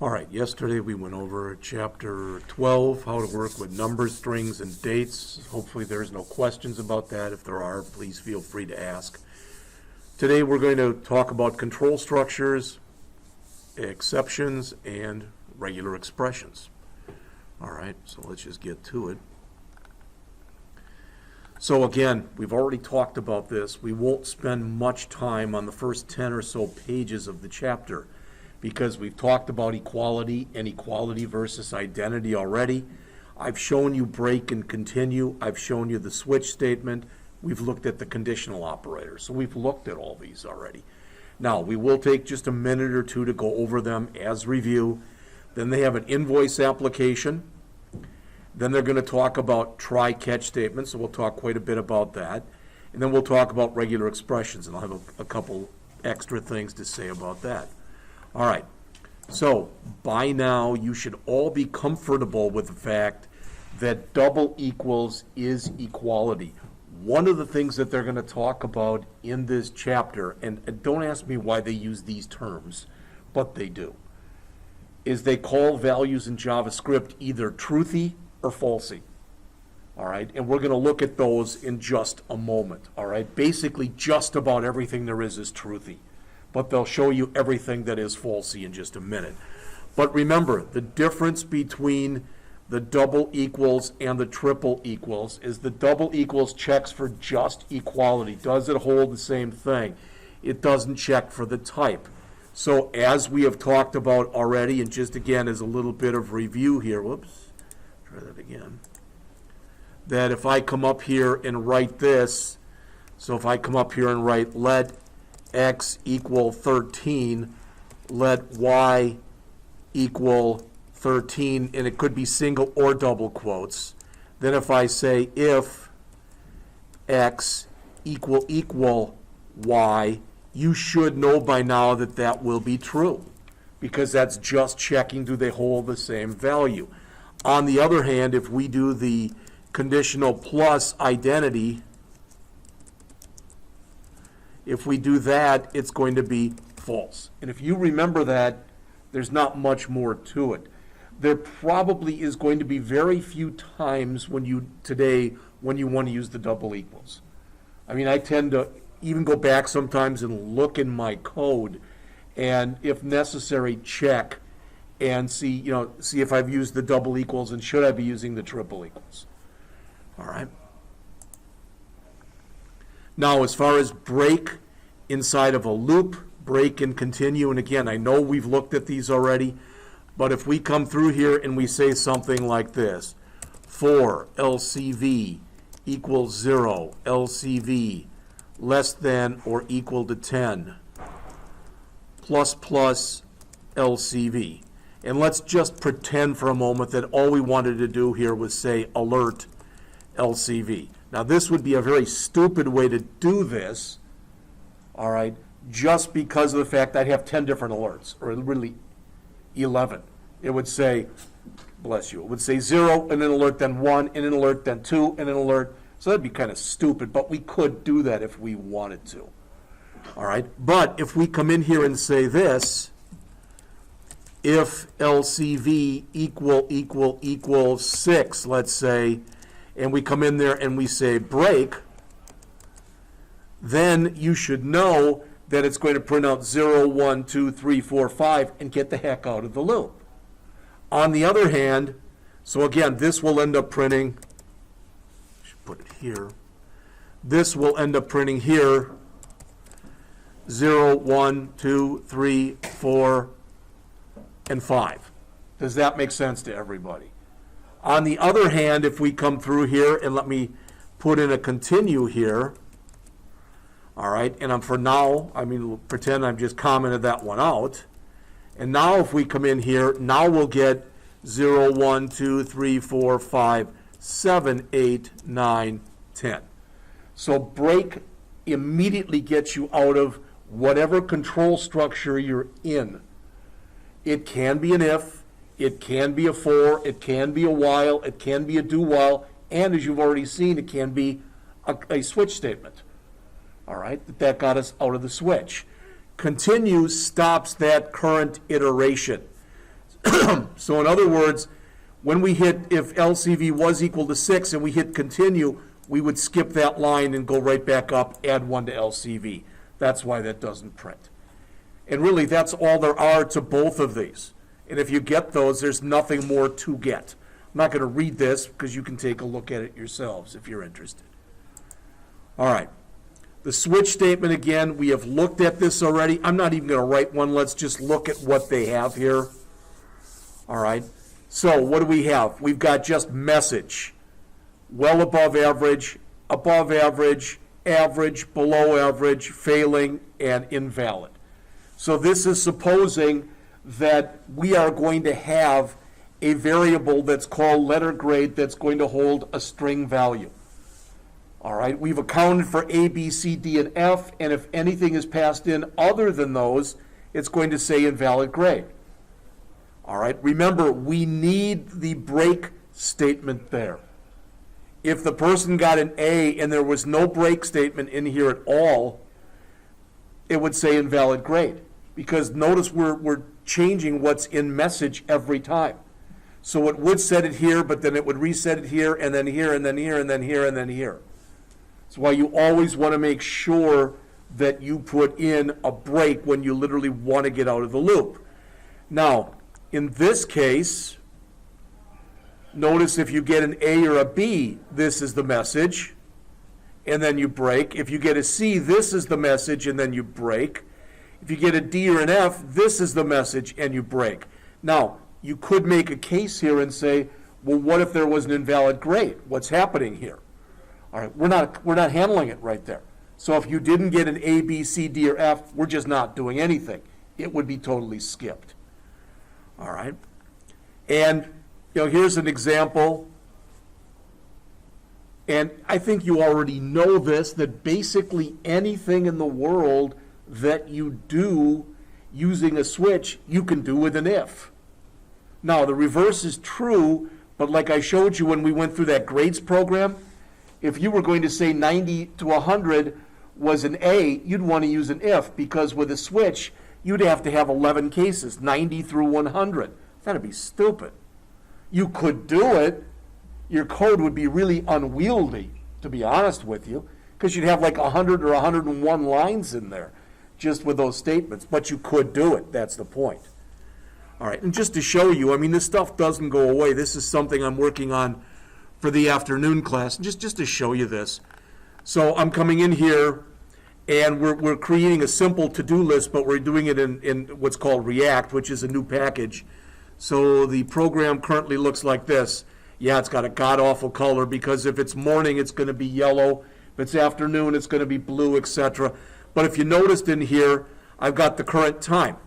All right, yesterday we went over Chapter 12, how to work with numbers, strings, and dates. Hopefully there's no questions about that. If there are, please feel free to ask. Today we're going to talk about control structures, exceptions, and regular expressions. All right, so let's just get to it. So again, we've already talked about this. We won't spend much time on the first 10 or so pages of the chapter, because we've talked about equality and equality versus identity already. I've shown you break and continue. I've shown you the switch statement. We've looked at the conditional operator. So we've looked at all these already. Now, we will take just a minute or two to go over them as review. Then they have an invoice application. Then they're going to talk about try-catch statements, so we'll talk quite a bit about that. And then we'll talk about regular expressions, and I'll have a couple extra things to say about that. All right, so by now you should all be comfortable with the fact that double equals is equality. One of the things that they're going to talk about in this chapter, and don't ask me why they use these terms, but they do, is they call values in JavaScript either truthy or falsy. All right, and we're going to look at those in just a moment. All right, basically just about everything there is truthy, but they'll show you everything that is falsy in just a minute. But remember, the difference between the double equals and the triple equals is the double equals checks for just equality. Does it hold the same thing? It doesn't check for the type. So as we have talked about already, and just again as a little bit of review here, whoops, try that again, that if I come up here and write this, so if I come up here and write let x equal 13, let y equal 13, and it could be single or double quotes. Then if I say if x equal y, you should know by now that that will be true, because that's just checking do they hold the same value. On the other hand, if we do the conditional plus identity, if we do that, it's going to be false. And if you remember that, there's not much more to it. There probably is going to be very few times when you want to use the double equals. I mean, I tend to even go back sometimes and look in my code and, if necessary, check and see if I've used the double equals and should I be using the triple equals. All right. Now, as far as break inside of a loop, break and continue, and again, I know we've looked at these already, but if we come through here and we say something like this, for LCV equals 0, LCV less than or equal to 10, plus plus LCV. And let's just pretend for a moment that all we wanted to do here was say alert LCV. Now, this would be a very stupid way to do this, all right, just because of the fact I'd have 10 different alerts, or really 11. It would say, bless you, it would say 0, and an alert, then 1, and an alert, then 2, and an alert. So that'd be kind of stupid, but we could do that if we wanted to. All right, but if we come in here and say this, if LCV equals 6, let's say, and we come in there and we say break, then you should know that it's going to print out 0, 1, 2, 3, 4, 5 and get the heck out of the loop. On the other hand, so again, this will end up printing, I should put it here, this will end up printing here 0, 1, 2, 3, 4, and 5. Does that make sense to everybody? On the other hand, if we come through here, and let me put in a continue here, all right, and for now, pretend I've just commented that one out. And now if we come in here, now we'll get 0, 1, 2, 3, 4, 5, 7, 8, 9, 10. So break immediately gets you out of whatever control structure you're in. It can be an if, it can be a for, it can be a while, it can be a do while, and as you've already seen, it can be a switch statement. All right, that got us out of the switch. Continue stops that current iteration. So in other words, when we hit if LCV was equal to 6 and we hit continue, we would skip that line and go right back up, add 1 to LCV. That's why that doesn't print. And really, that's all there are to both of these. And if you get those, there's nothing more to get. I'm not going to read this because you can take a look at it yourselves if you're interested. All right. The switch statement, again, we have looked at this already. I'm not even going to write one. Let's just look at what they have here. All right. So what do we have? We've got just message. Well above average, average, below average, failing, and invalid. So this is supposing that we are going to have a variable that's called letter grade that's going to hold a string value. All right, we've accounted for A, B, C, D, and F, and if anything is passed in other than those, it's going to say invalid grade. All right, remember, we need the break statement there. If the person got an A and there was no break statement in here at all, it would say invalid grade. Because notice we're changing what's in message every time. So it would set it here, but then it would reset it here, and then here, and then here, and then here, and then here. That's why you always want to make sure that you put in a break when you literally want to get out of the loop. Now, in this case, notice if you get an A or a B, this is the message, and then you break. If you get a C, this is the message, and then you break. If you get a D or an F, this is the message, and you break. Now, you could make a case here and say, well, what if there was an invalid grade? What's happening here? All right, we're not handling it right there. So if you didn't get an A, B, C, D, or F, we're just not doing anything. It would be totally skipped. All right, and here's an example. And I think you already know this, that basically anything in the world that you do using a switch, you can do with an if. Now, the reverse is true, but like I showed you when we went through that grades program, if you were going to say 90 to 100 was an A, you'd want to use an if, because with a switch, you'd have to have 11 cases, 90 through 100. That'd be stupid. You could do it. Your code would be really unwieldy, to be honest with you, because you'd have like 100 or 101 lines in there just with those statements. But you could do it. That's the point. All right, and just to show you, I mean, this stuff doesn't go away. This is something I'm working on for the afternoon class, just to show you this. So I'm coming in here, and we're creating a simple to-do list, but we're doing it in what's called React, which is a new package. So the program currently looks like this. Yeah, it's got a god-awful color, because if it's morning, it's going to be yellow. If it's afternoon, it's going to be blue, etc. But if you noticed in here, I've got the current time.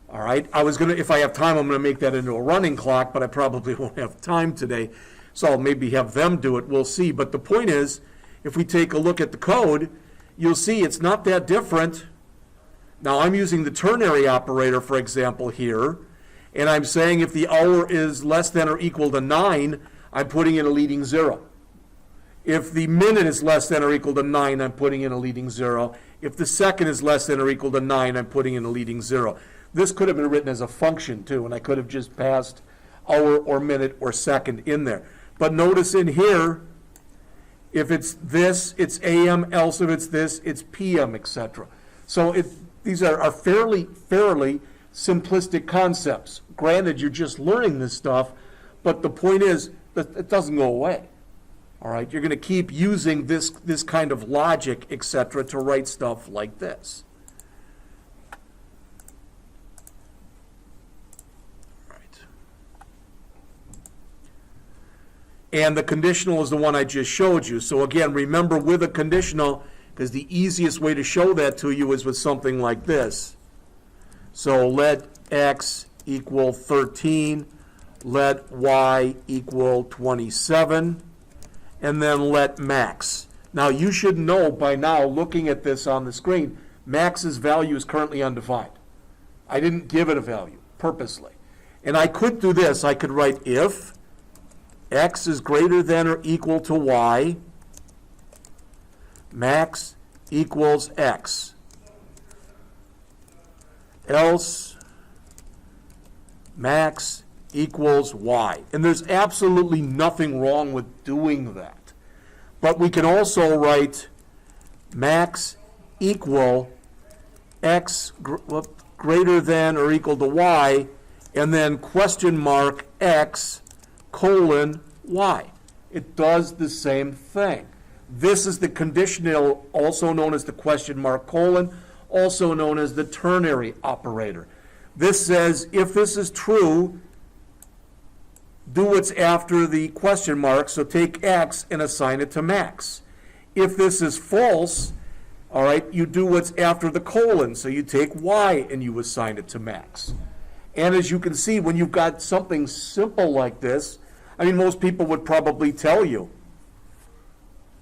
All right, if I have time, I'm going to make that into a running clock, but I probably won't have time today. So I'll maybe have them do it. We'll see. But the point is, if we take a look at the code, you'll see it's not that different. Now, I'm using the ternary operator, for example, here. And I'm saying if the hour is less than or equal to 9, I'm putting in a leading 0. If the minute is less than or equal to 9, I'm putting in a leading 0. If the second is less than or equal to 9, I'm putting in a leading 0. This could have been written as a function, too, and I could have just passed hour or minute or second in there. But notice in here, if it's this, it's AM, else if it's this, it's PM, etc. So these are fairly simplistic concepts. Granted, you're just learning this stuff, but the point is that it doesn't go away. All right, you're going to keep using this kind of logic, etc., to write stuff like this. And the conditional is the one I just showed you. So again, remember with a conditional, because the easiest way to show that to you is with something like this. So let x equal 13, let y equal 27, and then let max. Now you should know by now, looking at this on the screen, max's value is currently undefined. I didn't give it a value purposely. And I could do this. I could write if x is greater than or equal to y, max equals x. Else max equals y. And there's absolutely nothing wrong with doing that. But we can also write max equal x greater than or equal to y, and then question mark x colon y. It does the same thing. This is the conditional, also known as the question mark colon, also known as the ternary operator. This says if this is true, do what's after the question mark, so take x and assign it to max. If this is false, all right, you do what's after the colon, so you take y and you assign it to max. And as you can see, when you've got something simple like this, I mean, most people would probably tell you,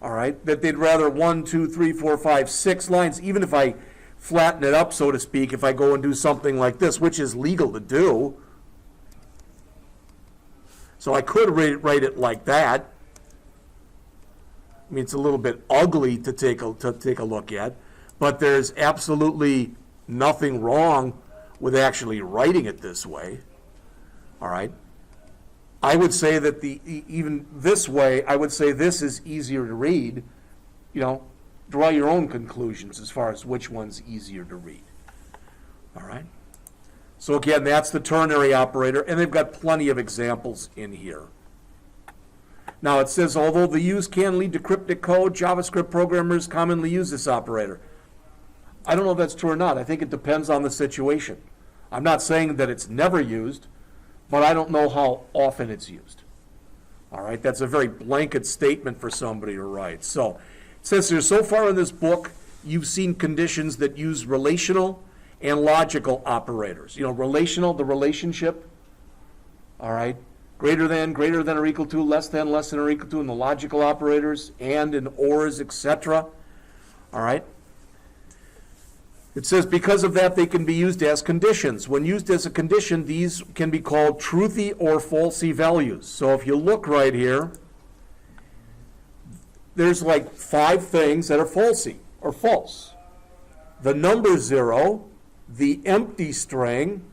all right, that they'd rather 1, 2, 3, 4, 5, 6 lines, even if I flatten it up, so to speak, if I go and do something like this, which is legal to do. So I could write it like that. I mean, it's a little bit ugly to take a look at, but there's absolutely nothing wrong with actually writing it this way. All right. I would say that even this way, I would say this is easier to read. You know, draw your own conclusions as far as which one's easier to read. All right. So again, that's the ternary operator, and they've got plenty of examples in here. Now it says, although the use can lead to cryptic code, JavaScript programmers commonly use this operator. I don't know if that's true or not. I think it depends on the situation. I'm not saying that it's never used, but I don't know how often it's used. All right, that's a very blanket statement for somebody to write. So it says here, so far in this book, you've seen conditions that use relational and logical operators. You know, relational, the relationship, all right, greater than or equal to, less than or equal to, and the logical operators, and ors, etc. All right. It says because of that, they can be used as conditions. When used as a condition, these can be called truthy or falsy values. So if you look right here, there's like 5 things that are falsy or false. The number 0, the empty string,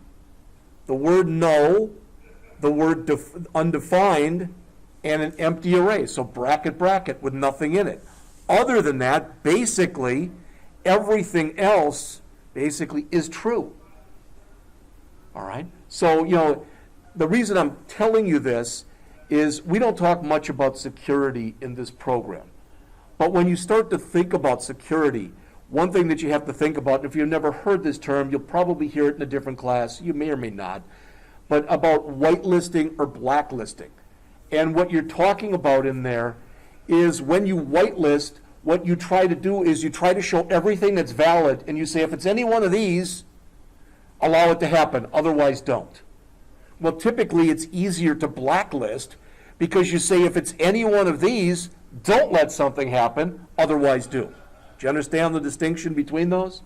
the word no, the word undefined, and an empty array. So bracket with nothing in it. Other than that, basically, everything else basically is true. All right? So, you know, the reason I'm telling you this is we don't talk much about security in this program. But when you start to think about security, one thing that you have to think about, if you've never heard this term, you'll probably hear it in a different class, you may or may not, but about whitelisting or blacklisting. And what you're talking about in there is when you whitelist, what you try to do is you try to show everything that's valid, and you say, if it's any one of these, allow it to happen, otherwise don't. Well, typically it's easier to blacklist because you say, if it's any one of these, don't let something happen, otherwise do. Do you understand the distinction between those?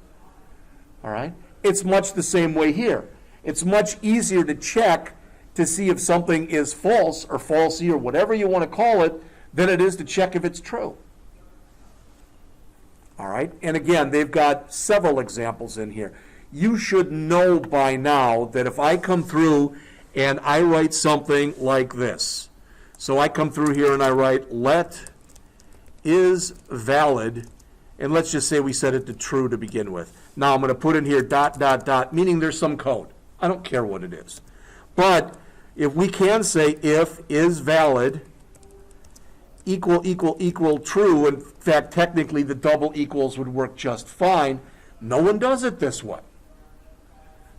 All right. It's much the same way here. It's much easier to check to see if something is false or falsy or whatever you want to call it than it is to check if it's true. All right. And again, they've got several examples in here. You should know by now that if I come through and I write something like this. So I come through here and I write let is valid, and let's just say we set it to true to begin with. Now I'm going to put in here ... meaning there's some code. I don't care what it is. But if we can say if is valid equal true, in fact technically the double equals would work just fine, no one does it this way.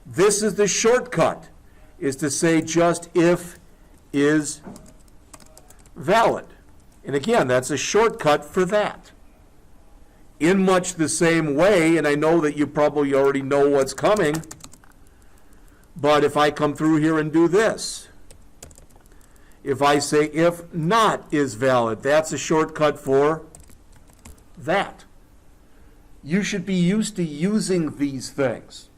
This is the shortcut, is to say just if is valid. And again, that's a shortcut for that. In much the same way, and I know that you probably already know what's coming, but if I come through here and do this, if I say if not is valid, that's a shortcut for that. You should be used to using these things.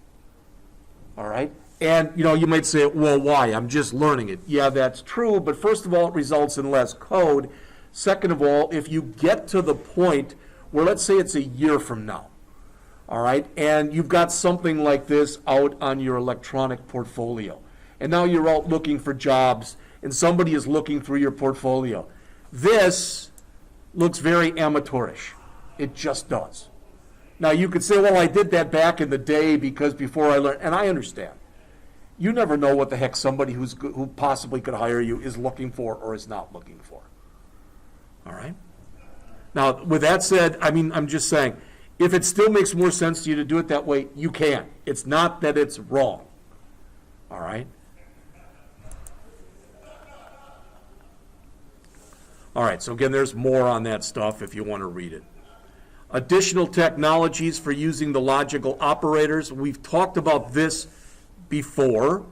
All right? And, you know, you might say, well, why? I'm just learning it. Yeah, that's true, but first of all, it results in less code. Second of all, if you get to the point where, let's say it's a year from now, all right, and you've got something like this out on your electronic portfolio, and now you're out looking for jobs, and somebody is looking through your portfolio. This looks very amateurish. It just does. Now, you could say, well, I did that back in the day because before I learned, and I understand. You never know what the heck somebody who possibly could hire you is looking for or is not looking for. All right? Now, with that said, I mean, I'm just saying, if it still makes more sense to you to do it that way, you can. It's not that it's wrong. All right? All right, so again, there's more on that stuff if you want to read it. Additional technologies for using the logical operators. We've talked about this before.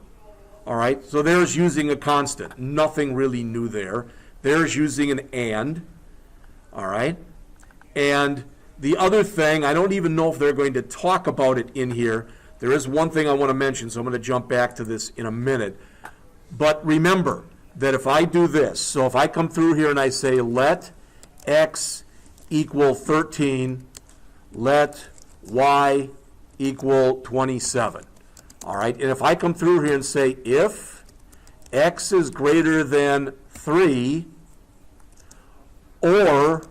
All right, so there's using a constant. Nothing really new there. There's using an and. All right, and the other thing, I don't even know if they're going to talk about it in here. There is one thing I want to mention, so I'm going to jump back to this in a minute. But remember that if I do this, so if I come through here and I say let x equal 13, let y equal 27. All right, and if I come through here and say if x is greater than 3 or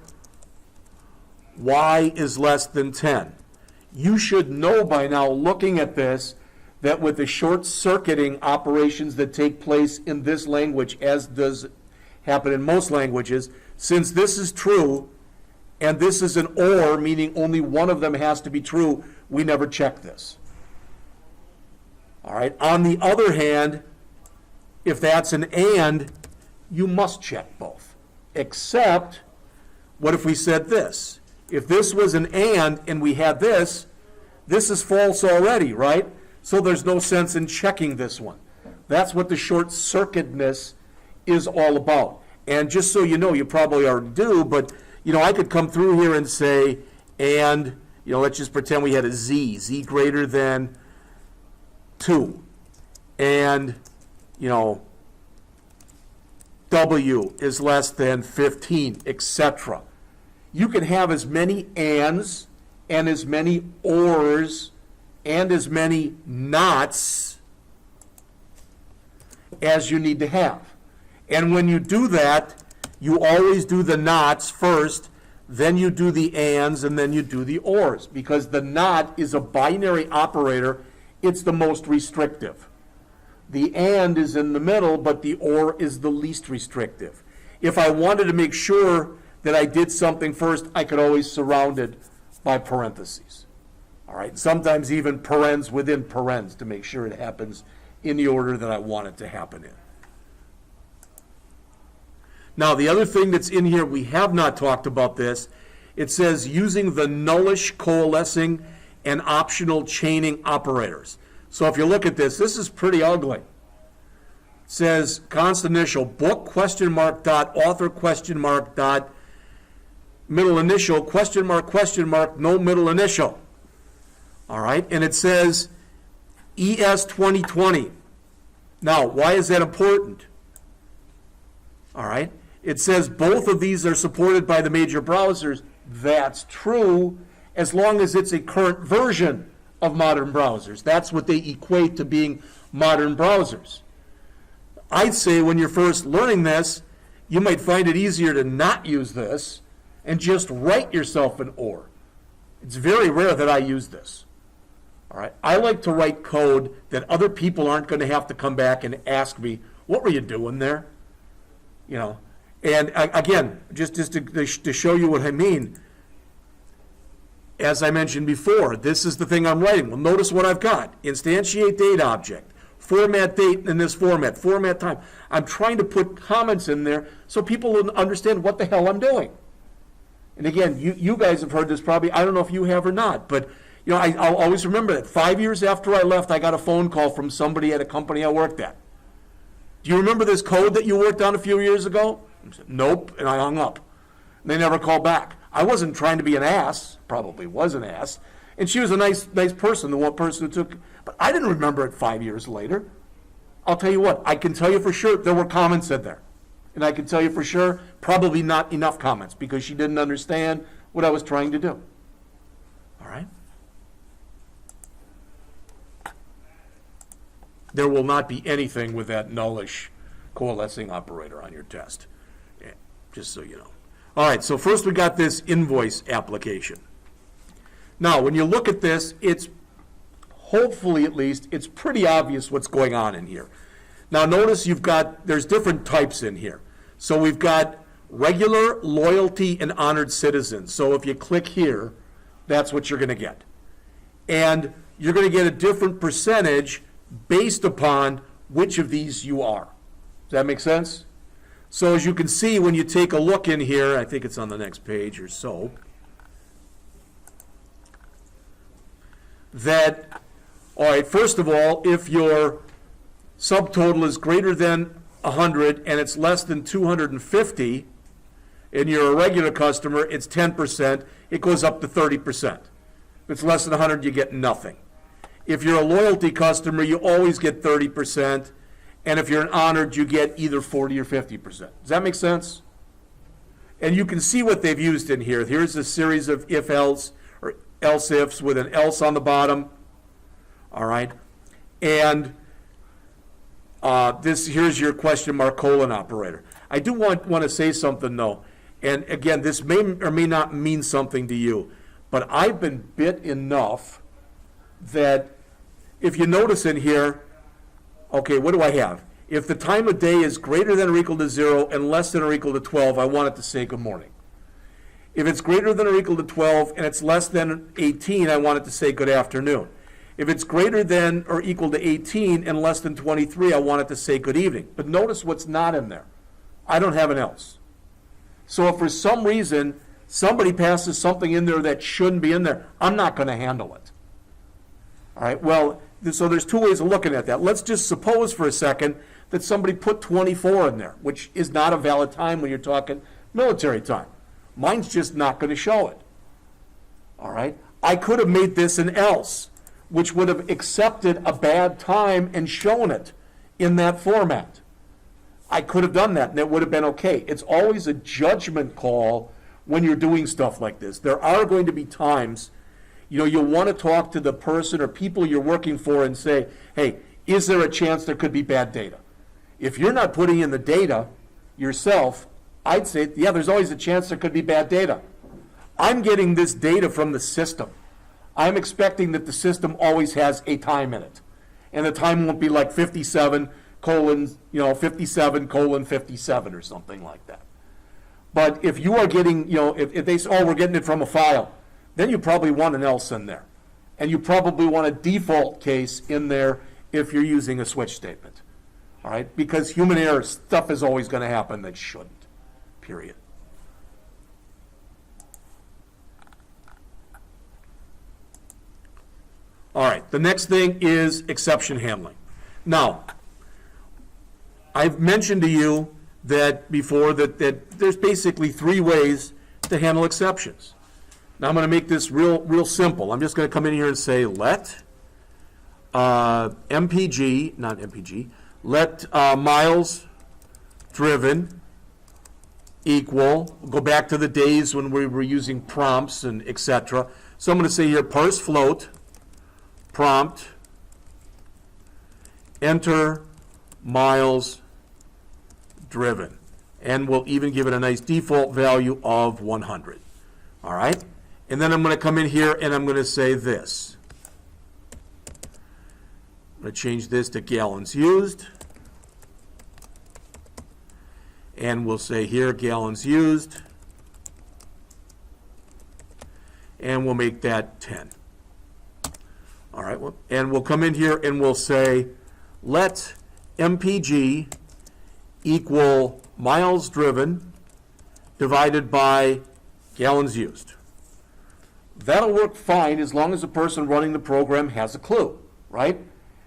y is less than 10, you should know by now, looking at this, that with the short-circuiting operations that take place in this language, as does happen in most languages, since this is true and this is an or, meaning only one of them has to be true, we never check this. All right. On the other hand, if that's an and, you must check both. Except, what if we said this? If this was an and we had this is false already, right? So there's no sense in checking this one. That's what the short-circuitedness is all about. And just so you know, you probably already do, but I could come through here and say, and, let's just pretend we had a z greater than 2. And, w is less than 15, etc. You can have as many ands and as many ors and as many nots as you need to have. And when you do that, you always do the nots first, then you do the ands, and then you do the ors, because the not is a binary operator. It's the most restrictive. The and is in the middle, but the or is the least restrictive. If I wanted to make sure that I did something first, I could always surround it by parentheses. All right, sometimes even parens within parens to make sure it happens in the order that I want it to happen in. Now, the other thing that's in here, we have not talked about this. It says using the nullish, coalescing, and optional chaining operators. So if you look at this, this is pretty ugly. It says const initial book question mark dot author question mark dot middle initial question mark no middle initial. All right, and it says ES 2020. Now, why is that important? All right, it says both of these are supported by the major browsers. That's true as long as it's a current version of modern browsers. That's what they equate to being modern browsers. I'd say when you're first learning this, you might find it easier to not use this and just write yourself an or. It's very rare that I use this. All right, I like to write code that other people aren't going to have to come back and ask me, what were you doing there? And again, just to show you what I mean, as I mentioned before, this is the thing I'm writing. Well, notice what I've got. Instantiate date object, format date in this format, format time. I'm trying to put comments in there so people will understand what the hell I'm doing. And again, you guys have heard this probably. I don't know if you have or not, but I'll always remember that 5 years after I left, I got a phone call from somebody at a company I worked at. Do you remember this code that you worked on a few years ago? I said, nope, and I hung up. And they never called back. I wasn't trying to be an ass, probably was an ass, and she was a nice person, the one person who took, but I didn't remember it 5 years later. I'll tell you what, I can tell you for sure there were comments in there. And I can tell you for sure, probably not enough comments because she didn't understand what I was trying to do. All right? there will not be anything with that nullish coalescing operator on your test. Yeah, just so you know. All right, so first we got this invoice application. Now, when you look at this, it's hopefully at least, it's pretty obvious what's going on in here. Now notice there's different types in here. So we've got regular, loyalty, and honored citizens. So if you click here, that's what you're going to get. And you're going to get a different percentage based upon which of these you are. Does that make sense? So as you can see, when you take a look in here, I think it's on the next page or so, that, all right, first of all, if your subtotal is greater than 100 and it's less than 250, and you're a regular customer, it's 10%. It goes up to 30%. If it's less than 100, you get nothing. If you're a loyalty customer, you always get 30%. And if you're an honored, you get either 40 or 50%. Does that make sense? And you can see what they've used in here. Here's a series of if-else or else-ifs with an else on the bottom. All right. And here's your question mark colon operator. I do want to say something, though. And again, this may or may not mean something to you, but I've been bit enough that if you notice in here, okay, what do I have? If the time of day is greater than or equal to 0 and less than or equal to 12, I want it to say good morning. If it's greater than or equal to 12 and it's less than 18, I want it to say good afternoon. If it's greater than or equal to 18 and less than 23, I want it to say good evening. But notice what's not in there. I don't have an else. So if for some reason somebody passes something in there that shouldn't be in there, I'm not going to handle it. All right, well, so there's two ways of looking at that. Let's just suppose for a second that somebody put 24 in there, which is not a valid time when you're talking military time. Mine's just not going to show it. All right, I could have made this an else, which would have accepted a bad time and shown it in that format. I could have done that, and it would have been okay. It's always a judgment call when you're doing stuff like this. There are going to be times, you'll want to talk to the person or people you're working for and say, hey, is there a chance there could be bad data? If you're not putting in the data yourself, I'd say, yeah, there's always a chance there could be bad data. I'm getting this data from the system. I'm expecting that the system always has a time in it. And the time won't be like 57 colon 57 or something like that. But if you are getting, if they say, oh, we're getting it from a file, then you probably want an else in there. And you probably want a default case in there if you're using a switch statement. All right? Because human error stuff is always going to happen that shouldn't, period. All right, the next thing is exception handling. Now, I've mentioned to you that before that there's basically three ways to handle exceptions. Now I'm going to make this real simple. I'm just going to come in here and say let miles driven equal, go back to the days when we were using prompts and etc. So I'm going to say here parse float, prompt, enter miles driven, and we'll even give it a nice default value of 100. All right, and then I'm going to come in here and I'm going to say this. I'm going to change this to gallons used, and we'll say here gallons used, and we'll make that 10. All right, and we'll come in here and we'll say let MPG equal miles driven divided by gallons used. That'll work fine as long as the person running the program has a clue, right?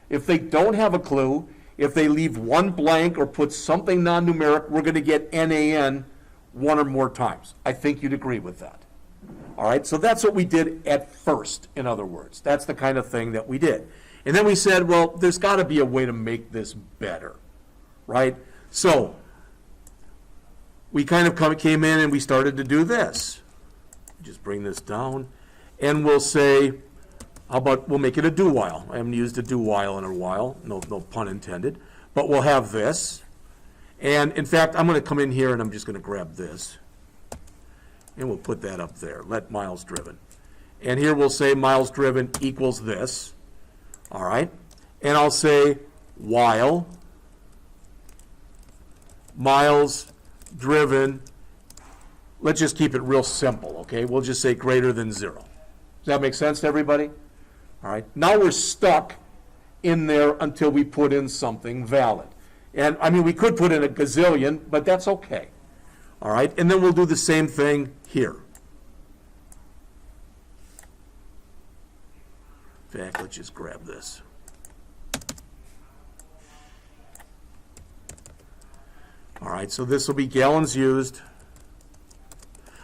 If they don't have a clue, if they leave one blank or put something non-numeric, we're going to get NaN one or more times. I think you'd agree with that. All right, so that's what we did at first, in other words. That's the kind of thing that we did. And then we said, well, there's got to be a way to make this better, right? So we kind of came in and we started to do this. Just bring this down, and we'll say How about we'll make it a do while? I haven't used a do while in a while, no pun intended. But we'll have this. And in fact, I'm going to come in here and I'm just going to grab this. And we'll put that up there. Let miles driven. And here we'll say miles driven equals this. All right. And I'll say while miles driven, let's just keep it real simple, okay? We'll just say greater than 0. Does that make sense to everybody? All right. Now we're stuck in there until we put in something valid. And I mean, we could put in a gazillion, but that's okay. All right. And then we'll do the same thing here. In fact, let's just grab this. All right, so this will be gallons used.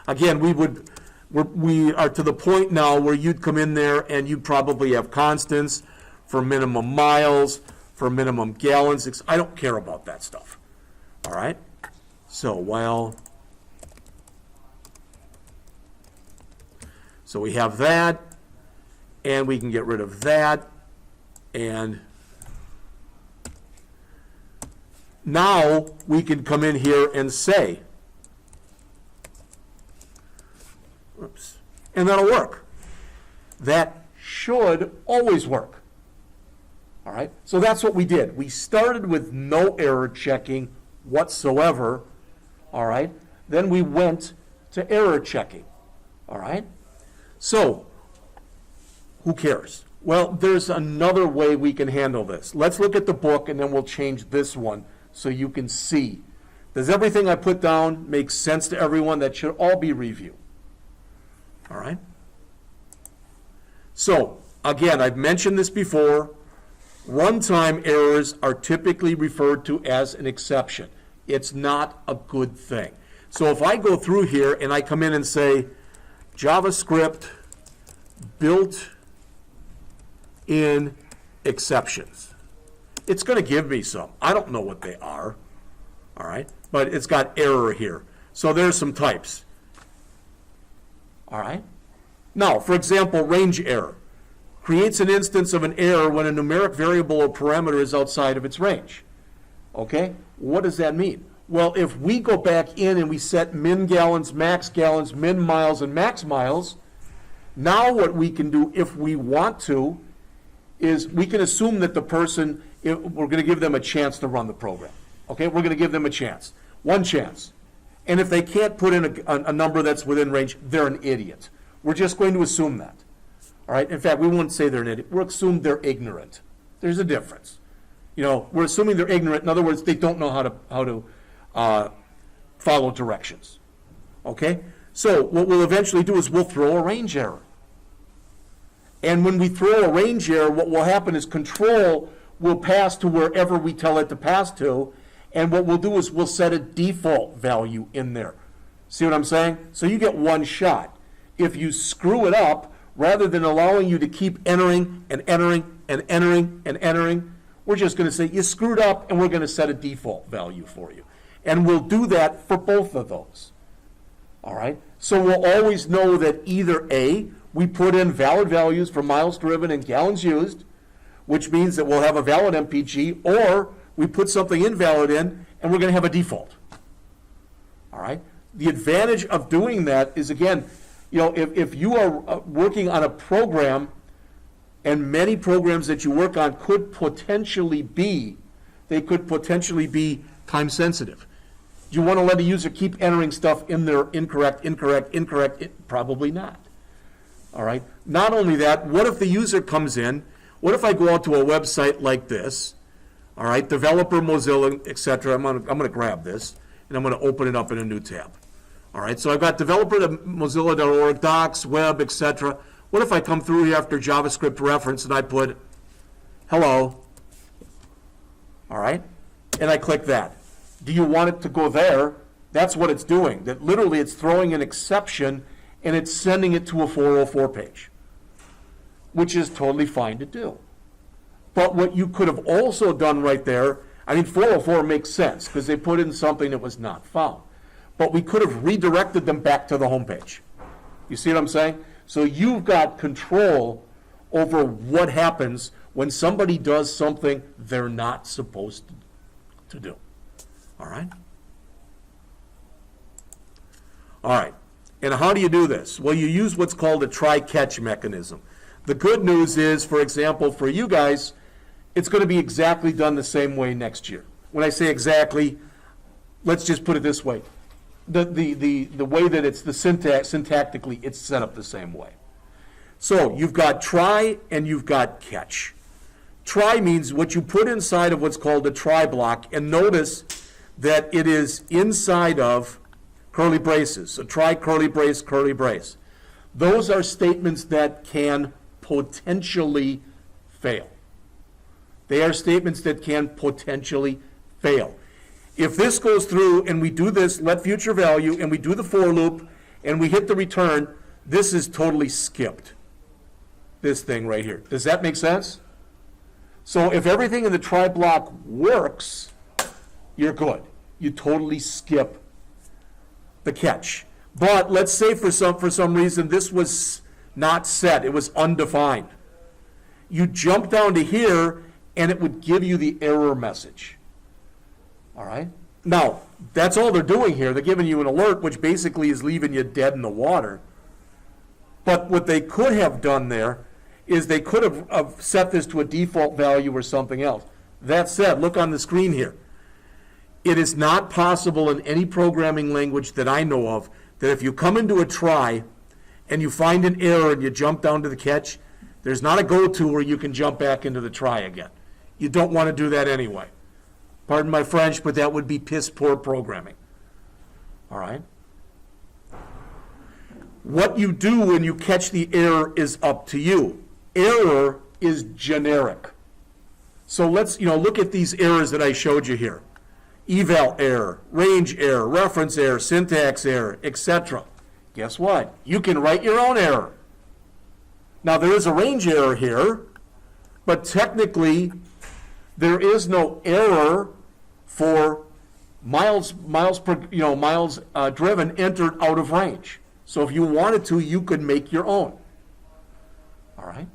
Again, we are to the point now where you'd come in there and you'd probably have constants for minimum miles, for minimum gallons. I don't care about that stuff. All right, so so we have that, and we can get rid of that, and now we can come in here and say, oops, and that'll work. That should always work. All right, so that's what we did. We started with no error checking whatsoever. All right, then we went to error checking. All right, so who cares? Well, there's another way we can handle this. Let's look at the book and then we'll change this one so you can see. Does everything I put down make sense to everyone? That should all be review. All right? So, again, I've mentioned this before. Runtime errors are typically referred to as an exception. It's not a good thing. So if I go through here and I come in and say, JavaScript built-in exceptions, it's going to give me some. I don't know what they are, all right? But it's got error here. So there's some types, all right? Now, for example, range error creates an instance of an error when a numeric variable or parameter is outside of its range. Okay? What does that mean? Well, if we go back in and we set min gallons, min miles, and max miles, now what we can do if we want to is we can assume that the person, we're going to give them a chance to run the program. Okay? We're going to give them a chance. One chance. And if they can't put in a number that's within range, they're an idiot. We're just going to assume that. All right? In fact, we won't say they're an idiot. We'll assume they're ignorant. There's a difference. You know, we're assuming they're ignorant. In other words, they don't know how to follow directions. Okay? So what we'll eventually do is we'll throw a range error. And when we throw a range error, what will happen is control will pass to wherever we tell it to pass to. And what we'll do is we'll set a default value in there. See what I'm saying? So you get one shot. If you screw it up, rather than allowing you to keep entering and entering and entering and entering, we're just going to say you screwed up and we're going to set a default value for you. And we'll do that for both of those. All right? So we'll always know that either A, we put in valid values for miles driven and gallons used, which means that we'll have a valid MPG, or we put something invalid in and we're going to have a default. All right? The advantage of doing that is, again, you know, if you are working on a program, and many programs that you work on could potentially be time sensitive. Do you want to let a user keep entering stuff in there incorrect? Probably not. All right. Not only that, what if the user comes in? What if I go out to a website like this? All right, developer, Mozilla, etc. I'm going to grab this and I'm going to open it up in a new tab. All right, so I've got developer.mozilla.org, docs, web, etc. What if I come through here after JavaScript reference and I put hello? All right, and I click that. Do you want it to go there? That's what it's doing. That literally it's throwing an exception and it's sending it to a 404 page, which is totally fine to do. But what you could have also done right there, I mean, 404 makes sense because they put in something that was not found. But we could have redirected them back to the home page. You see what I'm saying? So you've got control over what happens when somebody does something they're not supposed to do. All right? All right. And how do you do this? Well, you use what's called a try-catch mechanism. The good news is, for example, for you guys, it's going to be exactly done the same way next year. When I say exactly, let's just put it this way. The way that it's the syntactically, it's set up the same way. So you've got try and you've got catch. Try means what you put inside of what's called a try block, and notice that it is inside of curly braces. So try, curly brace, curly brace. Those are statements that can potentially fail. They are statements that can potentially fail. If this goes through and we do this, let future value, and we do the for loop, and we hit the return, this is totally skipped. This thing right here. Does that make sense? So if everything in the try block works, you're good. You totally skip the catch. But let's say for some reason this was not set. It was undefined. You jump down to here, and it would give you the error message. All right? Now, that's all they're doing here. They're giving you an alert, which basically is leaving you dead in the water. But what they could have done there is they could have set this to a default value or something else. That said, look on the screen here. It is not possible in any programming language that I know of that if you come into a try and you find an error and you jump down to the catch, there's not a go-to where you can jump back into the try again. You don't want to do that anyway. Pardon my French, but that would be piss-poor programming. All right? What you do when you catch the error is up to you. Error is generic. So let's look at these errors that I showed you here. Eval error, range error, reference error, syntax error, etc. Guess what? You can write your own error. Now there is a range error here, but technically there is no error for miles driven entered out of range. So if you wanted to, you could make your own. All right?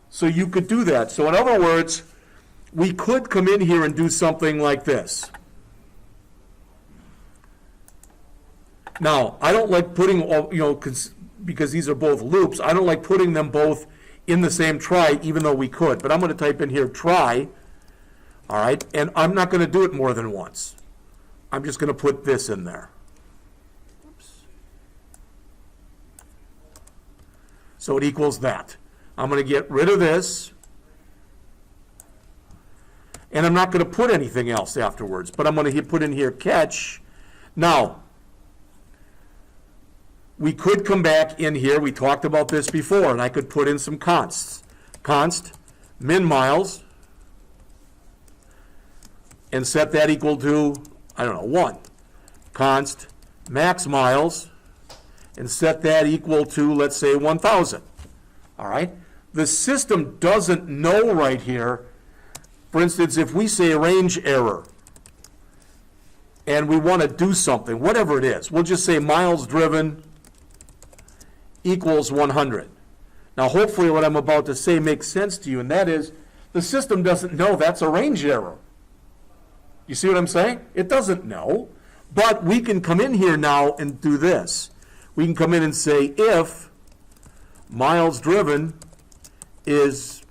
So you could do that. So in other words, we could come in here and do something like this. Now, I don't like putting, because these are both loops, I don't like putting them both in the same try, even though we could. But I'm going to type in here try, all right? And I'm not going to do it more than once. I'm just going to put this in there. Oops. So it equals that. I'm going to get rid of this. And I'm not going to put anything else afterwards. But I'm going to put in here catch. Now, we could come back in here. We talked about this before, and I could put in some consts. Const min miles, and set that equal to, 1. Const max miles, and set that equal to, let's say, 1,000. All right? The system doesn't know right here. For instance, if we say range error, and we want to do something, whatever it is, we'll just say miles driven equals 100. Now, hopefully what I'm about to say makes sense to you, and that is the system doesn't know that's a range error. You see what I'm saying? It doesn't know. But we can come in here now and do this. We can come in and say if miles driven is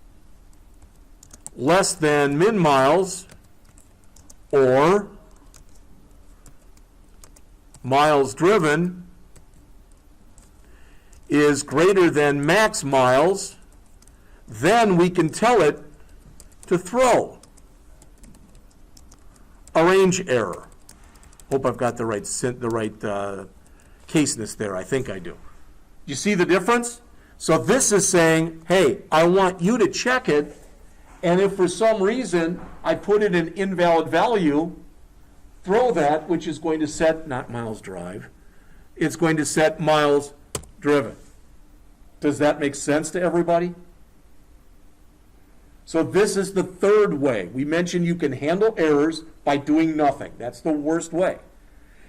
less than min miles, or miles driven is greater than max miles, then we can tell it to throw a range error. Hope I've got the right caseness there. I think I do. You see the difference? So this is saying, hey, I want you to check it, and if for some reason I put in an invalid value, throw that, which is going to set, not miles drive, it's going to set miles driven. Does that make sense to everybody? So this is the third way. We mentioned you can handle errors by doing nothing. That's the worst way.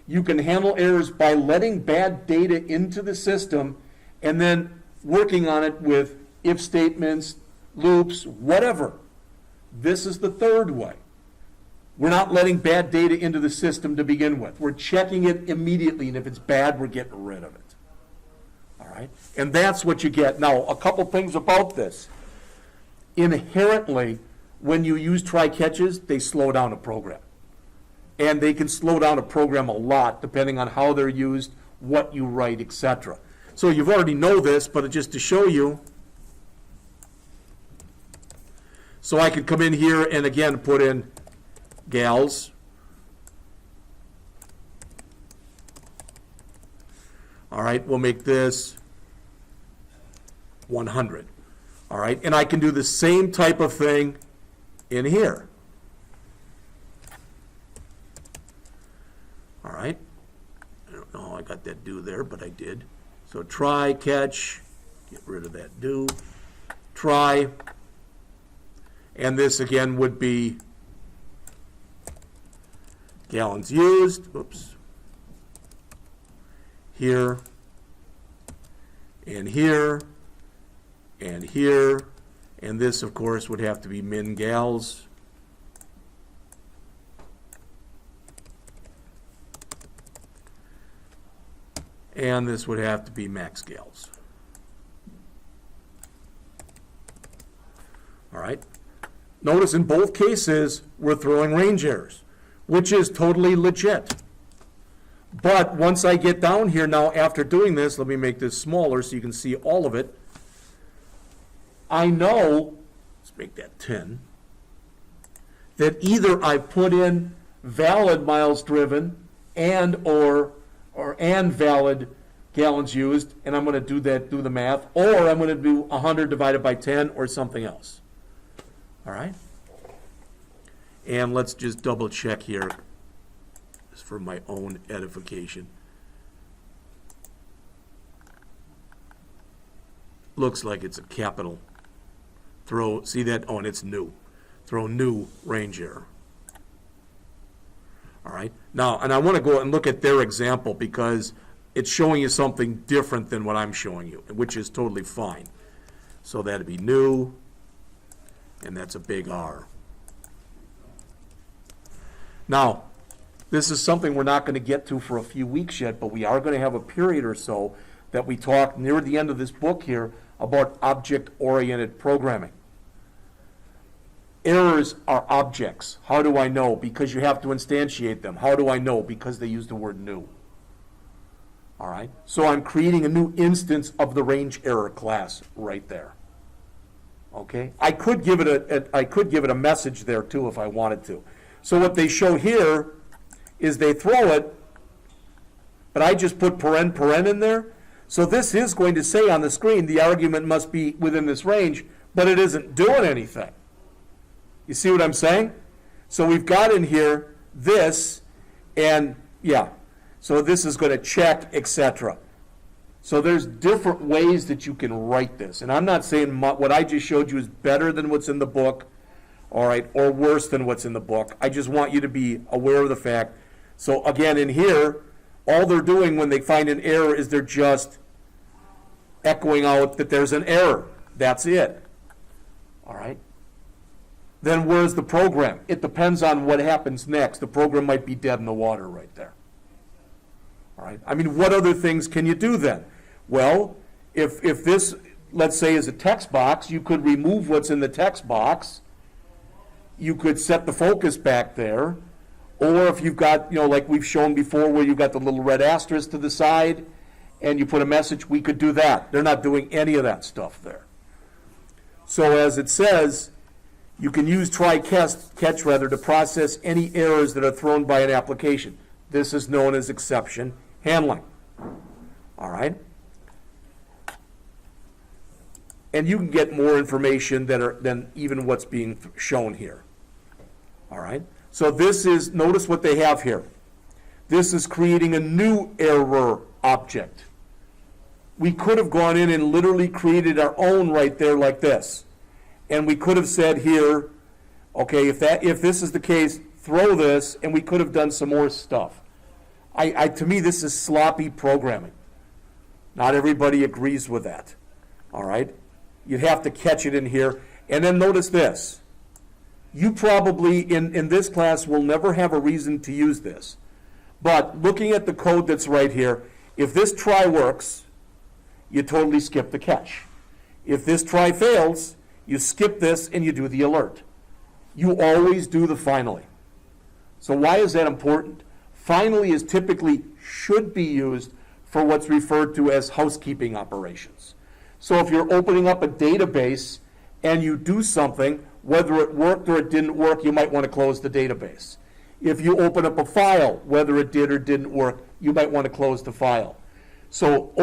You can handle errors by letting bad data into the system and then working on it with if statements, loops, whatever. This is the third way. We're not letting bad data into the system to begin with. We're checking it immediately, and if it's bad, we're getting rid of it. All right? And that's what you get. Now, a couple things about this. Inherently, when you use try-catches, they slow down a program. And they can slow down a program a lot, depending on how they're used, what you write, etc. So you've already know this, but just to show you, so I could come in here and again put in gals. All right, we'll make this 100. All right, and I can do the same type of thing in here. All right, I don't know how I got that do there, but I did. So try, catch, get rid of that do, try, and this again would be gallons used, oops, here, and here, and here, and this of course would have to be min gals. And this would have to be max gals. All right. Notice in both cases, we're throwing range errors, which is totally legit. But once I get down here now, after doing this, let me make this smaller so you can see all of it. I know, let's make that 10, that either I put in valid miles driven and valid gallons used, and I'm going to do the math, or I'm going to do 100 divided by 10 or something else. All right? And let's just double check here, just for my own edification. Looks like it's a capital. See that? Oh, and it's new. Throw new range error. All right. Now, and I want to go and look at their example because it's showing you something different than what I'm showing you, which is totally fine. So that'd be new, and that's a big R. Now, this is something we're not going to get to for a few weeks yet, but we are going to have a period or so that we talk near the end of this book here about object-oriented programming. Errors are objects. How do I know? Because you have to instantiate them. How do I know? Because they use the word new. All right? So I'm creating a new instance of the range error class right there. Okay? I could give it a message there too if I wanted to. So what they show here is they throw it, but I just put paren in there. So this is going to say on the screen the argument must be within this range, but it isn't doing anything. You see what I'm saying? So we've got in here this, and yeah, so this is going to check, etc. So there's different ways that you can write this. And I'm not saying what I just showed you is better than what's in the book, all right, or worse than what's in the book. I just want you to be aware of the fact. So again, in here, all they're doing when they find an error is they're just echoing out that there's an error. That's it. All right? Then where's the program? It depends on what happens next. The program might be dead in the water right there. All right? I mean, what other things can you do then? Well, if this, let's say, is a text box, you could remove what's in the text box. You could set the focus back there. Or if you've got, like we've shown before, where you've got the little red asterisk to the side, and you put a message, we could do that. They're not doing any of that stuff there. So as it says, you can use try-catch to process any errors that are thrown by an application. This is known as exception handling. All right? And you can get more information than even what's being shown here. All right? So this is, notice what they have here. This is creating a new error object. We could have gone in and literally created our own right there like this. And we could have said here, okay, if this is the case, throw this, and we could have done some more stuff. To me, this is sloppy programming. Not everybody agrees with that. All right? You'd have to catch it in here. And then notice this. You probably, in this class, will never have a reason to use this. But looking at the code that's right here, if this try works, you totally skip the catch. If this try fails, you skip this and you do the alert. You always do the finally. So why is that important? Finally is typically should be used for what's referred to as housekeeping operations. So if you're opening up a database and you do something, whether it worked or it didn't work, you might want to close the database. If you open up a file, whether it did or didn't work, you might want to close the file. So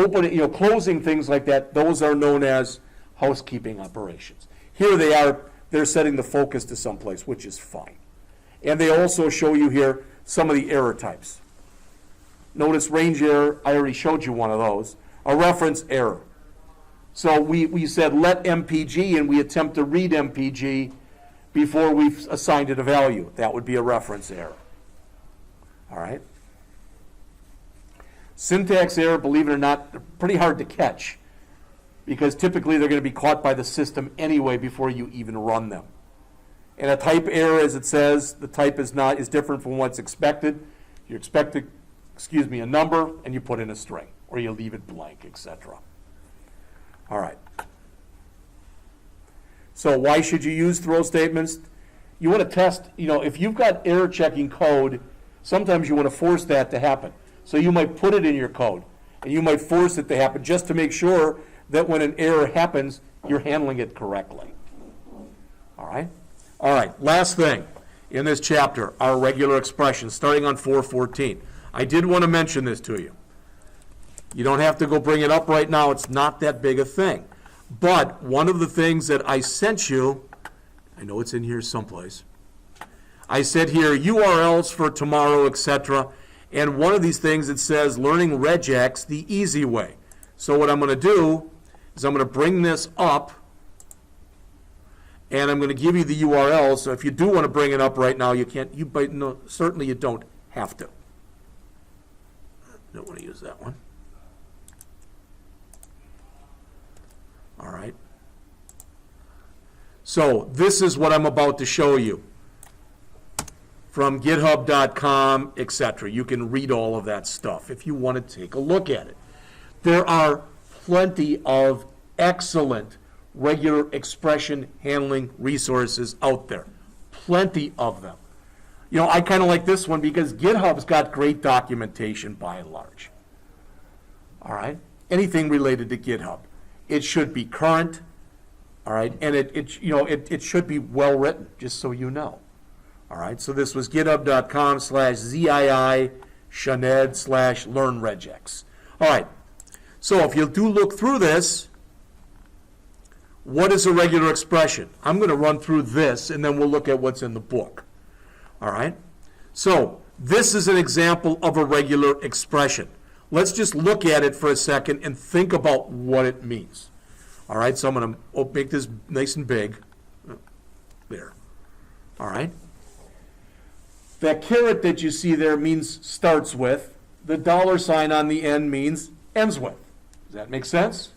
closing things like that, those are known as housekeeping operations. Here they are, they're setting the focus to someplace, which is fine. And they also show you here some of the error types. Notice range error, I already showed you one of those. A reference error. So we said let MPG and we attempt to read MPG before we've assigned it a value. That would be a reference error. All right? Syntax error, believe it or not, they're pretty hard to catch because typically they're going to be caught by the system anyway before you even run them. And a type error, as it says, the type is different from what's expected. You expect a number, and you put in a string, or you leave it blank, etc. All right. So why should you use throw statements? You want to test, if you've got error checking code, sometimes you want to force that to happen. So you might put it in your code, and you might force it to happen just to make sure that when an error happens, you're handling it correctly. All right? All right, last thing in this chapter, our regular expressions, starting on 4:14. I did want to mention this to you. You don't have to go bring it up right now. It's not that big a thing. But one of the things that I sent you, I know it's in here someplace. I said here, URLs for tomorrow, etc. And one of these things, it says learning regex the easy way. So what I'm going to do is I'm going to bring this up, and I'm going to give you the URL. So if you do want to bring it up right now, you can't. No, certainly you don't have to. Don't want to use that one. All right. So this is what I'm about to show you from github.com, etc. You can read all of that stuff if you want to take a look at it. There are plenty of excellent regular expression handling resources out there. Plenty of them. I kind of like this one because GitHub's got great documentation by and large. All right? Anything related to GitHub. It should be current, all right? And it should be well written, just so you know. All right? So this was github.com/ZII/shaned/learnregex. All right. So if you do look through this, what is a regular expression? I'm going to run through this, and then we'll look at what's in the book. All right? So this is an example of a regular expression. Let's just look at it for a second and think about what it means. All right? So I'm going to make this nice and big. There. All right? That caret that you see there means starts with. The $ on the end means ends with. Does that make sense?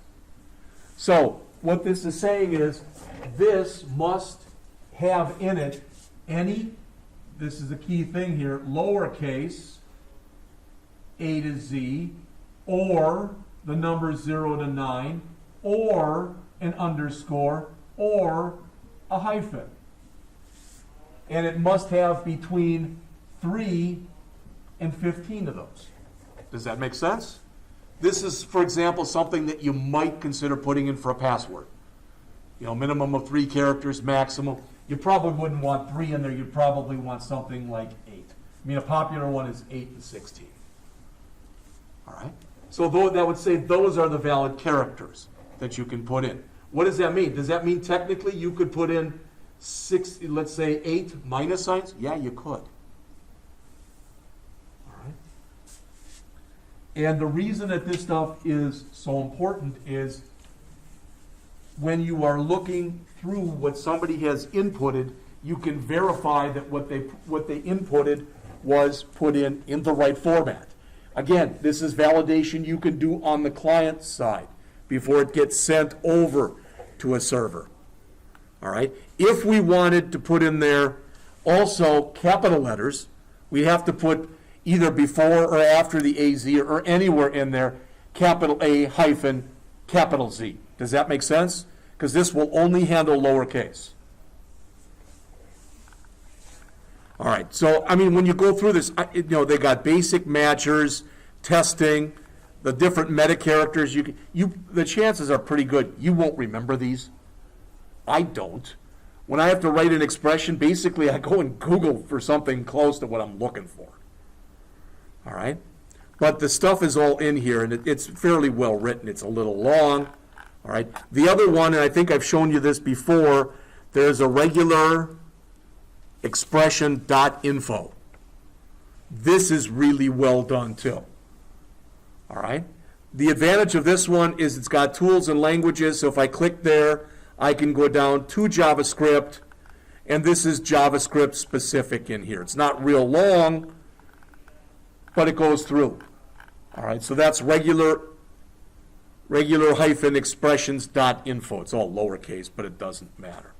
So what this is saying is this must have in it any, this is the key thing here, lowercase a to z, or the numbers 0 to 9, or an underscore, or a hyphen. And it must have between 3 and 15 of those. Does that make sense? This is, for example, something that you might consider putting in for a password. Minimum of 3 characters, maximum. You probably wouldn't want 3 in there. You'd probably want something like 8. A popular one is 8 to 16. All right? So that would say those are the valid characters that you can put in. What does that mean? Does that mean technically you could put in 6, let's say 8 minus signs? Yeah, you could. And the reason that this stuff is so important is when you are looking through what somebody has inputted, you can verify that what they inputted was put in the right format. Again, this is validation you can do on the client side before it gets sent over to a server. All right? If we wanted to put in there also capital letters, we have to put either before or after the AZ or anywhere in there, capital A hyphen capital Z. Does that make sense? Because this will only handle lowercase. All right, so I mean, when you go through this, they got basic matchers, testing, the different meta characters. The chances are pretty good you won't remember these. I don't. When I have to write an expression, basically I go and Google for something close to what I'm looking for. All right, but the stuff is all in here, and it's fairly well written. It's a little long. All right, the other one, and I think I've shown you this before. There's a regular expression.info. This is really well done too. All right. The advantage of this one is it's got tools and languages. So if I click there, I can go down to JavaScript, and this is JavaScript specific in here. It's not real long, but it goes through. All right. So that's regular hyphen expressions.info. It's all lowercase, but it doesn't matter.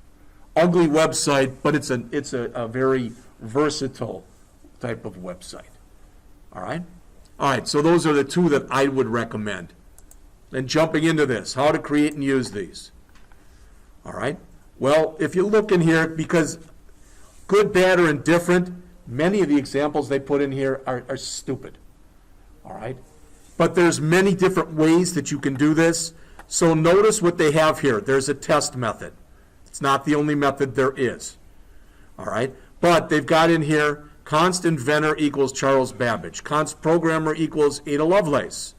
Ugly website, but it's a very versatile type of website. All right? All right, so those are the two that I would recommend. Then jumping into this, how to create and use these. All right? Well, if you look in here, because good, bad, or indifferent, many of the examples they put in here are stupid. All right? But there's many different ways that you can do this. So notice what they have here. There's a test method. It's not the only method there is. All right? But they've got in here const inventor equals Charles Babbage. Const programmer equals Ada Lovelace.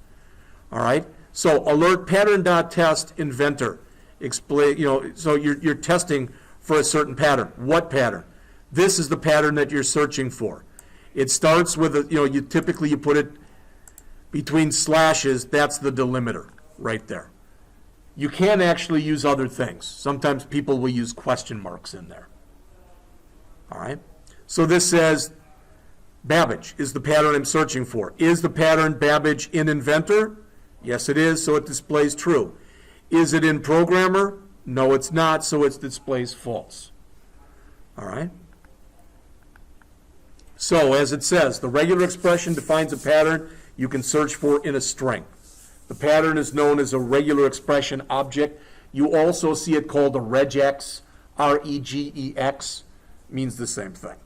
All right? So alert pattern.test inventor. Explain, so you're testing for a certain pattern. What pattern? This is the pattern that you're searching for. It starts with, you typically put it between slashes. That's the delimiter right there. You can actually use other things. Sometimes people will use question marks in there. All right? So this says Babbage is the pattern I'm searching for. Is the pattern Babbage in inventor? Yes, it is, so it displays true. Is it in programmer? No, it's not, so it displays false. All right? So as it says, the regular expression defines a pattern you can search for in a string. The pattern is known as a regular expression object. You also see it called a regex, R-E-G-E-X, means the same thing.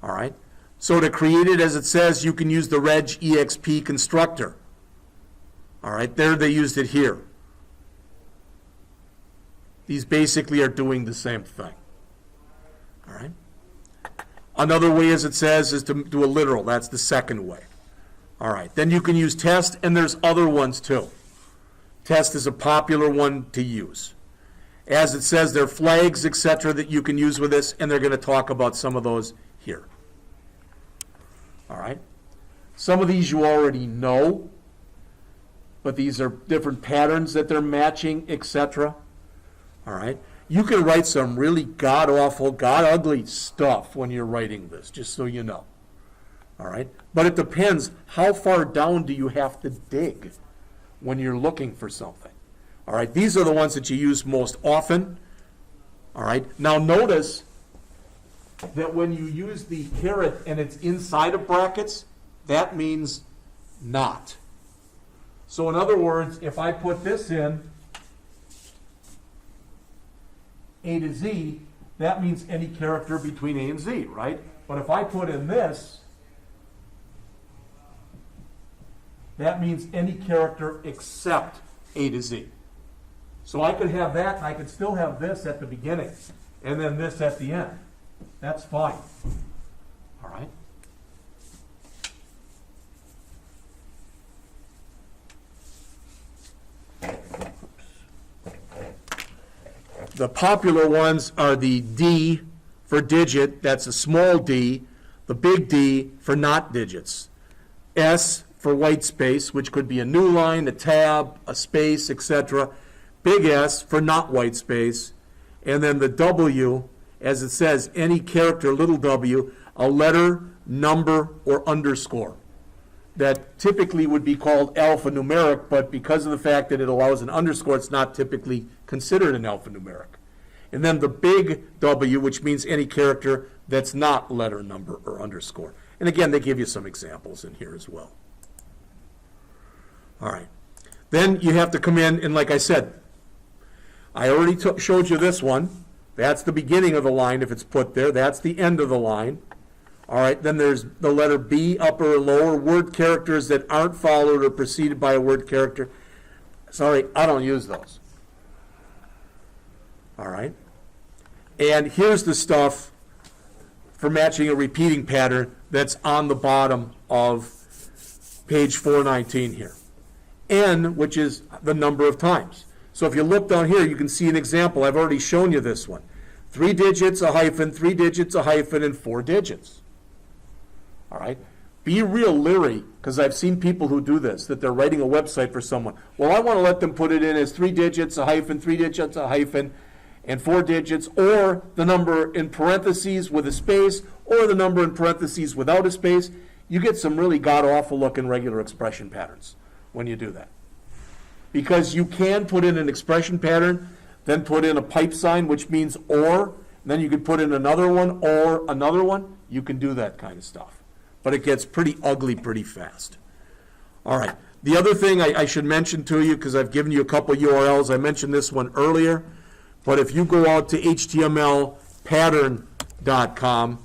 All right? So to create it, as it says, you can use the regexp constructor. All right? There they used it here. These basically are doing the same thing. All right? Another way, as it says, is to do a literal. That's the second way. All right, then you can use test, and there's other ones too. Test is a popular one to use. As it says, there are flags, etc., that you can use with this, and they're going to talk about some of those here. All right? Some of these you already know, but these are different patterns that they're matching, etc. All right? You can write some really god-awful, god-ugly stuff when you're writing this, just so you know. All right? But it depends, how far down do you have to dig when you're looking for something? All right? These are the ones that you use most often. All right? Now notice that when you use the caret and it's inside of brackets, that means not. So in other words, if I put this in, A to Z, that means any character between A and Z, right? But if I put in this, that means any character except A to Z. So I could have that, and I could still have this at the beginning, and then this at the end. That's fine. All right? The popular ones are the D for digit, that's a small d, the big D for not digits, S for white space, which could be a new line, a tab, a space, etc., big S for not white space, and then the W, as it says, any character, little w, a letter, number, or underscore. That typically would be called alphanumeric, but because of the fact that it allows an underscore, it's not typically considered an alphanumeric. And then the big W, which means any character that's not letter, number, or underscore. And again, they give you some examples in here as well. All right. Then you have to come in, and like I said, I already showed you this one. That's the beginning of the line if it's put there. That's the end of the line. All right, then there's the letter B, upper or lower, word characters that aren't followed or preceded by a word character. Sorry, I don't use those. All right. And here's the stuff for matching a repeating pattern that's on the bottom of page 419 here. N, which is the number of times. So if you look down here, you can see an example. I've already shown you this one. 3 digits, a hyphen, 3 digits, a hyphen, and 4 digits. All right? Be real leery, because I've seen people who do this, that they're writing a website for someone. Well, I want to let them put it in as 3 digits, a hyphen, 3 digits, a hyphen, and 4 digits, or the number in parentheses with a space, or the number in parentheses without a space. You get some really god-awful looking regular expression patterns when you do that. Because you can put in an expression pattern, then put in a pipe sign, which means or, then you could put in another one or another one. You can do that kind of stuff. But it gets pretty ugly pretty fast. All right. The other thing I should mention to you, because I've given you a couple URLs, I mentioned this one earlier, but if you go out to htmlpattern.com,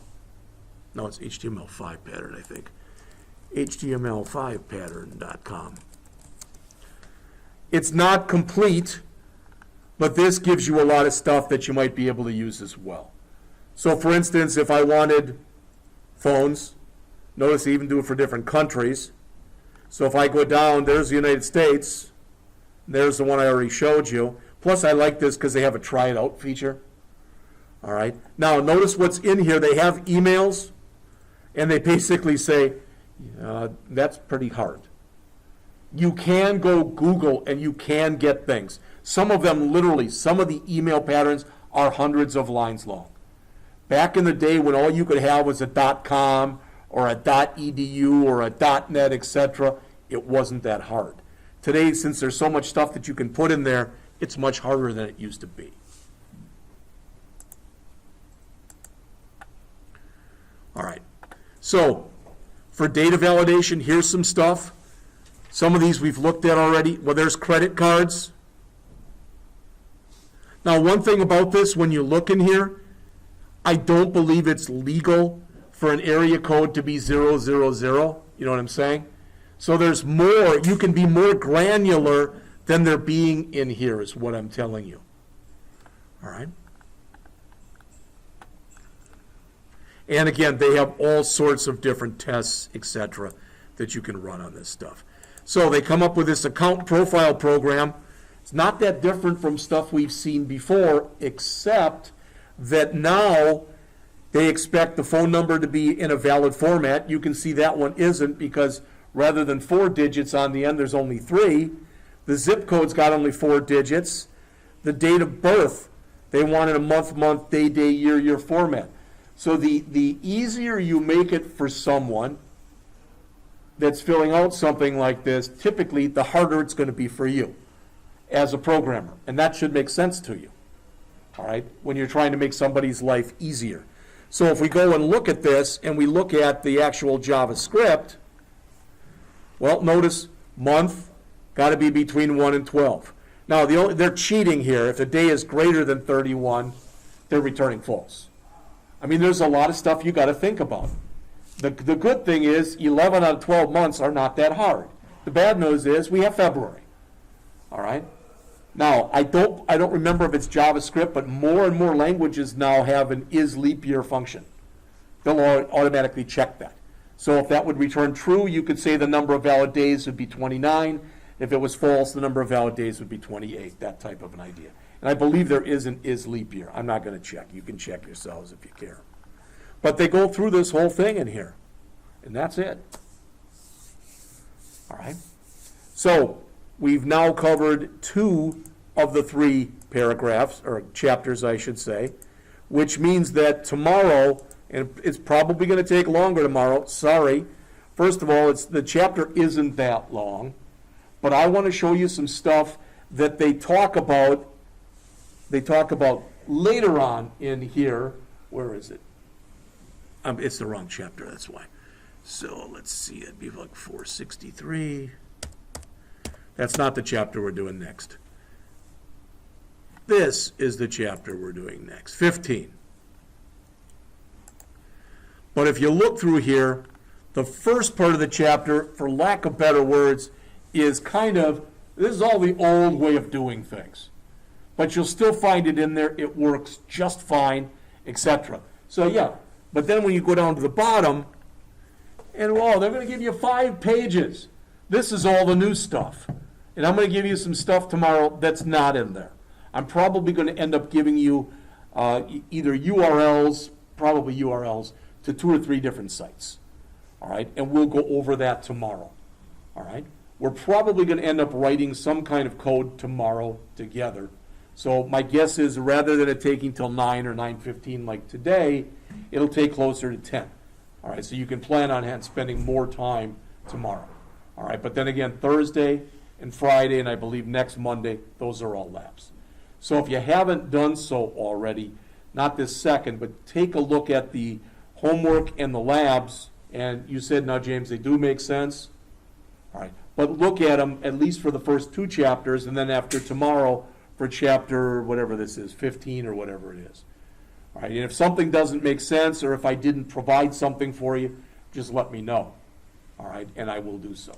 no, it's HTML5 pattern, I think, html5pattern.com. It's not complete, but this gives you a lot of stuff that you might be able to use as well. So for instance, if I wanted phones, notice they even do it for different countries. So if I go down, there's the United States, there's the one I already showed you. Plus I like this because they have a try it out feature. All right. Now notice what's in here. They have emails, and they basically say, that's pretty hard. You can go Google and you can get things. Some of them literally, some of the email patterns are hundreds of lines long. Back in the day when all you could have was a .com or a .edu or a .net, etc., it wasn't that hard. Today, since there's so much stuff that you can put in there, it's much harder than it used to be. All right. So, for data validation, here's some stuff. Some of these we've looked at already. Well, there's credit cards. Now, one thing about this, when you look in here, I don't believe it's legal for an area code to be 000. You know what I'm saying? So there's more. You can be more granular than there being in here is what I'm telling you. All right? And again, they have all sorts of different tests, etc., that you can run on this stuff. So they come up with this account profile program. It's not that different from stuff we've seen before, except that now they expect the phone number to be in a valid format. You can see that one isn't, because rather than 4 digits on the end, there's only 3. The zip code's got only 4 digits. The date of birth, they wanted a month, day, year format. So the easier you make it for someone that's filling out something like this, typically the harder it's going to be for you as a programmer. And that should make sense to you, all right, when you're trying to make somebody's life easier. So if we go and look at this and we look at the actual JavaScript, well, notice month, got to be between 1 and 12. Now, they're cheating here. If a day is greater than 31, they're returning false. I mean, there's a lot of stuff you got to think about. The good thing is 11 out of 12 months are not that hard. The bad news is we have February. All right? Now, I don't remember if it's JavaScript, but more and more languages now have an is leap year function. They'll automatically check that. So if that would return true, you could say the number of valid days would be 29. If it was false, the number of valid days would be 28, that type of an idea. And I believe there is an is leap year. I'm not going to check. You can check yourselves if you care. But they go through this whole thing in here, and that's it. All right? So we've now covered 2 of the 3 paragraphs, or chapters, I should say, which means that tomorrow, and it's probably going to take longer tomorrow, sorry. First of all, the chapter isn't that long, but I want to show you some stuff that they talk about they talk about later on in here, where is it? It's the wrong chapter, that's why. So let's see, it'd be like 463. That's not the chapter we're doing next. This is the chapter we're doing next, 15. But if you look through here, the first part of the chapter, for lack of better words, is kind of, this is all the old way of doing things. But you'll still find it in there, it works just fine, etc. So yeah, but then when you go down to the bottom, and oh, they're going to give you 5 pages. This is all the new stuff. And I'm going to give you some stuff tomorrow that's not in there. I'm probably going to end up giving you either URLs, probably URLs, to 2 or 3 different sites. All right, and we'll go over that tomorrow. All right, we're probably going to end up writing some kind of code tomorrow together. So my guess is rather than it taking till 9 or 9:15 like today, it'll take closer to 10. All right, so you can plan on spending more time tomorrow. All right, but then again, Thursday and Friday, and I believe next Monday, those are all labs. So if you haven't done so already, not this second, but take a look at the homework and the labs, and you said, now James, they do make sense. All right, but look at them at least for the first 2 chapters, and then after tomorrow for chapter, whatever this is, 15 or whatever it is. All right, and if something doesn't make sense, or if I didn't provide something for you, just let me know. All right, and I will do so.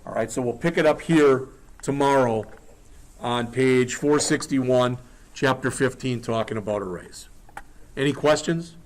All right, so we'll pick it up here tomorrow on page 461, chapter 15, talking about arrays. Any questions?